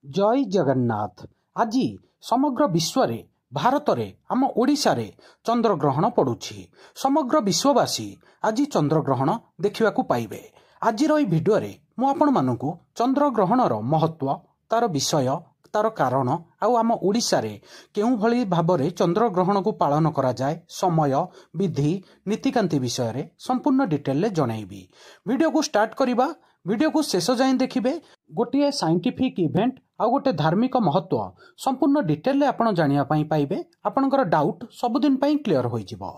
जय जगन्नाथ। आज समग्र विश्व भारत में आम ओडिशा रे चंद्रग्रहण पड़ुछि। समग्र विश्ववासी आज चंद्रग्रहण देखा पाइबे। आज भिडियो रे मु आपण मानकु चंद्रग्रहणर महत्व, तार विषय, तार कारण आम ओडिशा रे केउ भली भाबरे चंद्रग्रहण को पालन करा जाए, समय, विधि, नीतिकांति विषय रे संपूर्ण डिटेल ले जणाइबी। वीडियो को स्टार्ट करिबा। वीडियो को शेष जाए देखिबे। गोटे साइंटिफिक इवेंट आ गोटे धार्मिक महत्व संपूर्ण डिटेल ले आपण जानिया पई पाइबे। आपनकर डाउट सबुदिन पई क्लियर होई जिवो।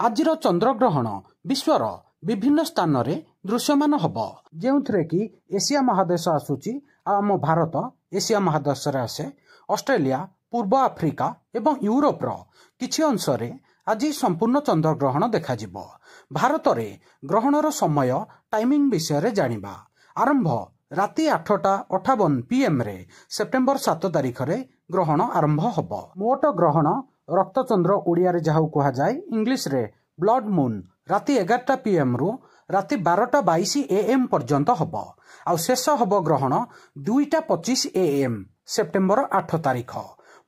आजिर चंद्रग्रहण विश्वर विभिन्न स्थान रे दृश्यमान हबो, जेउथरे कि एशिया महादेश आसुची। आम भारत एशिया महादेश रे आसे। ऑस्ट्रेलिया, पूर्व आफ्रिका एवं यूरोप रो किछि अंश रे आज संपूर्ण चंद्रग्रहण देखा जिवो। भारत रे ग्रहणर समय टाइमिंग विषय रे जानिबा। आरंभ राति 8:58 PM रे सेप्टेम्बर 7 तारिख रे ग्रहण आरंभ हबो। मोट ग्रहण रक्तचंद्र ओडिया रे जाहु कहा जाय, इंग्लिश रे ब्लड मून राति 11 PM रु राति 12:22 AM पर्यंत हबो। आ शेष हबो ग्रहण 2:25 AM सेप्टेम्बर 8 तारिख।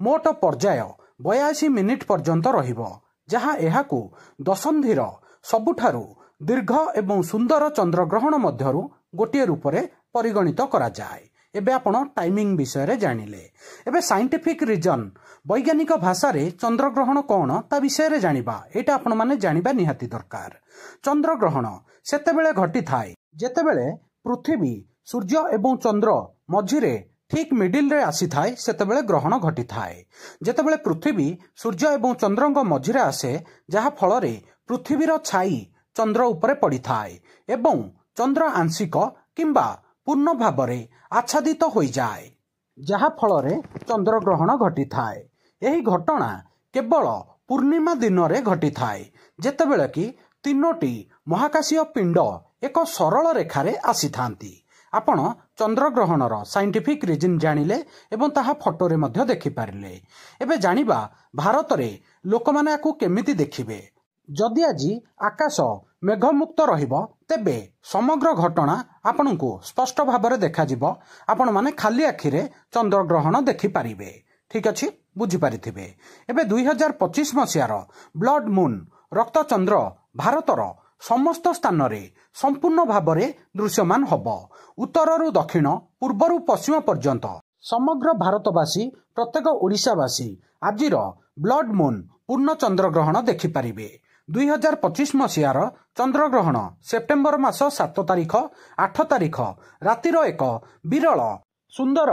मोट पर्याय 82 मिनिट पर्यंत रहिबो, जहा एहाकु दशंधिर सबुठारु दीर्घ एवं सुंदर चंद्रग्रहण मध्यरु गोटे रूप में परिगणित करा जाए। एबे आपण टाइमिंग विषय रे जानिले। एबे साइंटिफिक रीजन, वैज्ञानिक भाषा रे चंद्रग्रहण कौन ता विषय रे जानिबा। एटा आपण माने जानिबा निहाती दरकार। चंद्रग्रहण सेतेबेले घटी थाए जेतेबेले पृथ्वी, सूर्य एवं चंद्र मझिरे ठीक मिडिल रे आसी थाए, सेतेबेले ग्रहण घटी थाए। जेतेबेले पृथ्वी, सूर्य एवं चंद्रंग मझिरे आसे, जहा फल रे पृथ्वीर छाई चंद्र उपरे पड़ी थाए एवं चंद्र आंशिक किंबा पूर्ण भावरे आच्छादित हो जाए, जहा फल रे चंद्रग्रहण घटी थाए। एही घटना केवल पूर्णिमा दिन रे घटी थाए, जेतेबेले कि तीनोटी महाकाशीय पिंड एक सरल रेखारे आसी थांती। आपण चंद्रग्रहणर साइंटिफिक रीजन जानिले एवं ताहा फोटो रे मध्य देखि पारिले। एबे जानिबा भारत रे लोक माने आकु केमिति देखिबे। जदि आज आकाश मेघमुक्त रहिबो, तेबे समग्र घटना आपनकु स्पष्ट भाबरे देखा जिवो। आपण माने खाली आखिरे चंद्रग्रहण देखि पारिबे। ठीक अछि, बुझी पारिथिबे। एबे 2025 मसियार ब्लड मून रक्तचंद्र भारतर समस्त स्थान रे संपूर्ण भाबरे दृश्यमान हबो। उत्तररु दक्षिण, पूर्वरु पश्चिम पर्यंत समग्र भारतवासी, प्रत्येक ओडिशावासी आजिर ब्लड मून पूर्ण चंद्रग्रहण देखि पारिबे। 2025 मसियार चंद्रग्रहण सेप्टेम्बर मास 7 तारिख 8 तारिख रातिर एक विरल सुंदर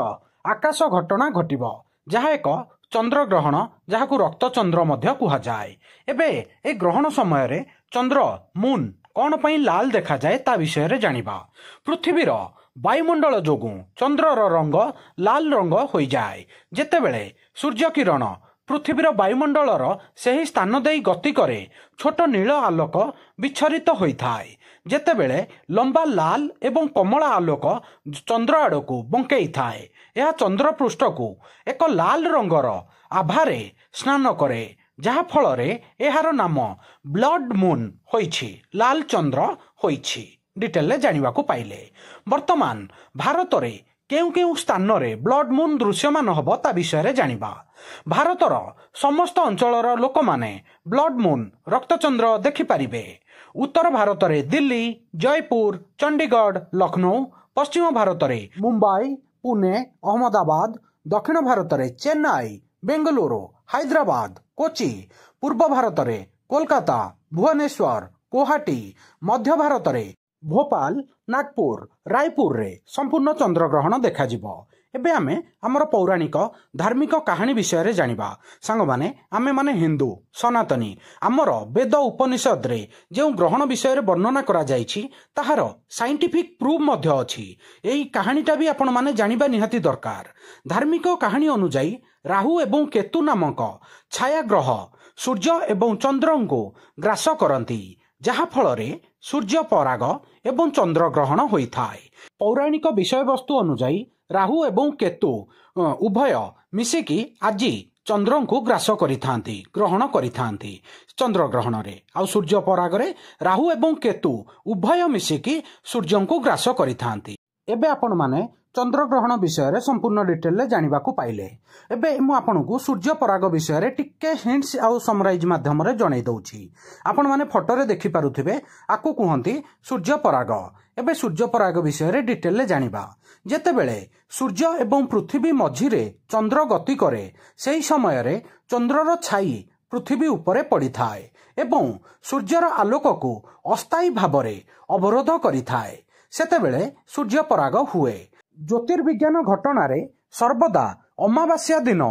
आकाश घटना घटिबो, जहा एक चंद्रग्रहण, जहाकु रक्तचंद्र मध्य कुहा जाए। एबे ए ग्रहण समय रे चंद्र मून कौन पई लाल देखा जाए ता विषय रे जानिबा। पृथ्वीर वायुमंडल जोगु चंद्रर रंग लाल रंग होई जाए, जेतेबेले सूर्य किरण पृथ्वीर वायुमंडलर सही स्थान देई गति करे, छोट नील आलोक विच्छरित होइथाए। जेतेबेले लंबा लाल एवं कमला आलोक चंद्र आड़कू बंकई थाए, यह चंद्र पृष्ठ को एक लाल रंगर आभारे स्नान करे, जहा फल रे एहार नाम ब्लड मून होइछि, लाल चंद्र होइछि। डिटेल जानिबा को पाइले। वर्तमान भारत रे केउ केउ स्थान रे ब्लड मून दृश्यमान हबो ता विषय रे जानिबा। भारतर समस्त अंचलर लोक माने ब्लड मून रक्तचंद्र देखि पारिबे। उत्तर भारत रे दिल्ली, जयपुर, चंडीगढ़, लखनऊ, पश्चिम भारत रे मुंबई, पुणे, अहमदाबाद, दक्षिण भारत रे चेन्नई, बेंगलुरु, हैदराबाद, कोची, पूर्व भारत रे कोलकाता, भुवनेश्वर, गुवाहाटी, मध्य भारत रे भोपाल, नागपुर, रायपुर रे संपूर्ण चंद्रग्रहण देखा जिवो। एबे आमे हमर पौराणिक धार्मिक कहानी विषय रे जानिबा। सांग माने आमे माने हिंदू सनातनी, आमर वेद उपनिषद रे जे ग्रहण विषय रे वर्णना करा जायछि, ताहार साइंटिफिक प्रूफ मध्य अछि। एही कहानीटा भी आपण माने जानिबा निहाती दरकार। धार्मिक कहानी अनुसार राहु एवं केतु नामक छाया ग्रह सूर्य एवं चंद्र को ग्रास करती, जहा फल रे सूर्य पराग एवं चंद्रग्रहण होइथाए। पौराणिक विषय वस्तु अनुसार राहु एवं केतु उभय मिसिकी आज चंद्र को ग्रास करिथांती, ग्रहण करिथांती चंद्रग्रहण रे। आ सूर्य पराग रे राहु एवं केतु उभय मिसिकी सूर्य को ग्रास करिथांती। एबे आपण माने चंद्रग्रहण विषय संपूर्ण डिटेल जाना पाइले। एबे मु आपनकु सूर्य पराग विषय टिके हिंट्स आउ समराइज माध्यम जणै दउछि। आपण माने फोटो रे देखि पारुथिबे आकु कुहंती सूर्य पराग। एबे सूर्य पराग विषय डिटेल जानिबा। जेतेबेले सूर्य एवं पृथ्वी मझिरे चंद्र गति करे सेही समय रे चंद्रर छाई पृथ्वी उपरे पड़ी थाए एवं सूर्यर आलोक को अस्थायी भावरे अवरोध करिथाए सेतेबेले सूर्य पराग हुए। ज्योतिर्विज्ञान घटनारे सर्वदा अमावास्या दिन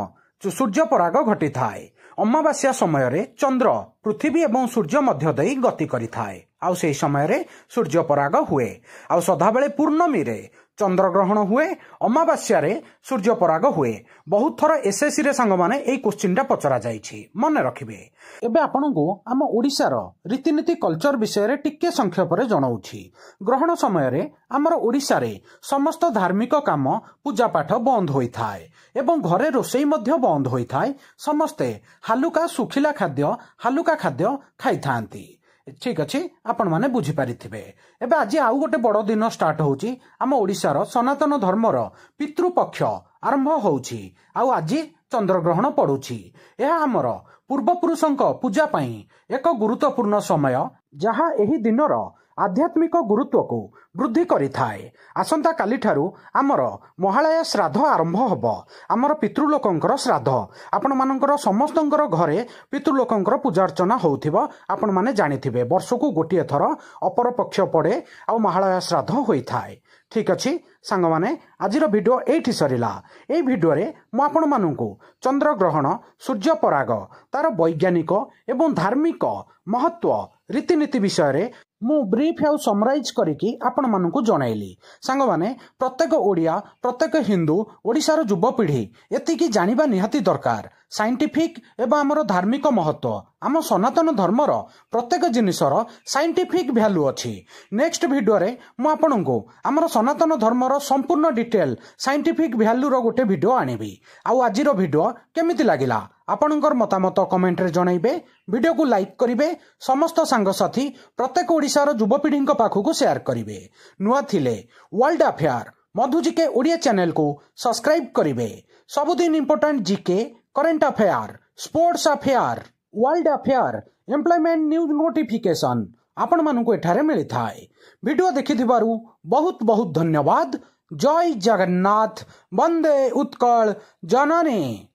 सूर्य पराग घटी थाए। अमावास्या समय रे चंद्र पृथ्वी एवं सूर्य मध्य देई गति करिथाए आउ से समय रे सूर्य पराग हुए। आउ सदाबेले पूर्णमी रे चंद्रग्रहण हुए, अमावास्या रे सूर्य पराग हुए। बहुत थर एसएससी रे संग माने एई क्वेश्चनटा पचरा जाइछि, मने रखिबे। एबे आपनकु आम ओडिसा रो रीतिनीति कल्चर विषय रे टिके संक्षेप रे जणाउछि। ग्रहण समय रे हमर ओडिसा रे समस्त धार्मिक काम पूजा पाठ बंद होई थाए एवं घरे रोषेई मध्य बंद होई थाए। समस्ते हालुका सुखिला खाद्य हालुका खाद्य खाई थांती। ठीक अच्छे, आपण माने बुझी पारिथिबे। एबे आज आउ गोटे बड़ दिन स्टार्ट होउची। आम ओडिशार सनातन धर्मर पितृपक्ष आरंभ होउची आउ आज चंद्रग्रहण पड़ुची। यह आमर पूर्वपुरुषंक पूजा पाई एक गुरुत्वपूर्ण समय, जहा एही दिनर आध्यात्मिक गुरुत्व को वृद्धि करिथाए। आसंता काली ठारू आमर महालया श्राद्ध आरंभ हबो। आमर पितृलोकंकर श्राद्ध आपण मानकर समस्तंकर घरे पितृलोकंकर पूजा अर्चना होउथिबो। आपण माने जानिथिबे वर्षकु गोटिए थर अपर पक्ष पड़े आ महालया श्राद्ध होइथाए। ठीक अच्छे सांग माने आजिर वीडियो एठी सरिला। एई वीडियो रे मु आपण मानकु चंद्रग्रहण, सूर्य पराग, तार वैज्ञानिक एवं धार्मिक महत्व, रीतिनीति विषय रे मु ब्रीफ आउ समराइज करिकी आपण मानकु जणाइली। सांग माने प्रत्येक ओडिया, प्रत्येक हिंदू, ओडिशार युवपीढ़ी एतिकी जानिबा निहाती दरकार। साइंटिफिक एवं आमर धार्मिक महत्व, आम सनातन धर्मर प्रत्येक जिनिसर साइंटिफिक भ्यालु अछि। नेक्स्ट वीडियो रे मु आपनकु आमर सनातन धर्मर संपूर्ण डिटेल साइंटिफिक भ्यालु रो गोटे वीडियो आनिबी। आउ आजिर वीडियो केमिति लागिला आपनकर मतामत कमेंट रे जणाइबे। वीडियो को लाइक करिवे, समस्त सांगसाथी प्रत्येक ओडिशार युवपीढ़ी पाखकु शेयर करिवे। नुआ थिले वर्ल्ड अफेयर मधु जीके ओडिया चैनल को सब्सक्राइब करिवे। सबुदिन important GK, current affair, sports affair, world affair, employment news notification आपण मानकु एठारे मिली थाए। वीडियो देखिथिबारु बहुत बहुत धन्यवाद। जय जगन्नाथ, वंदे उत्कल जननी।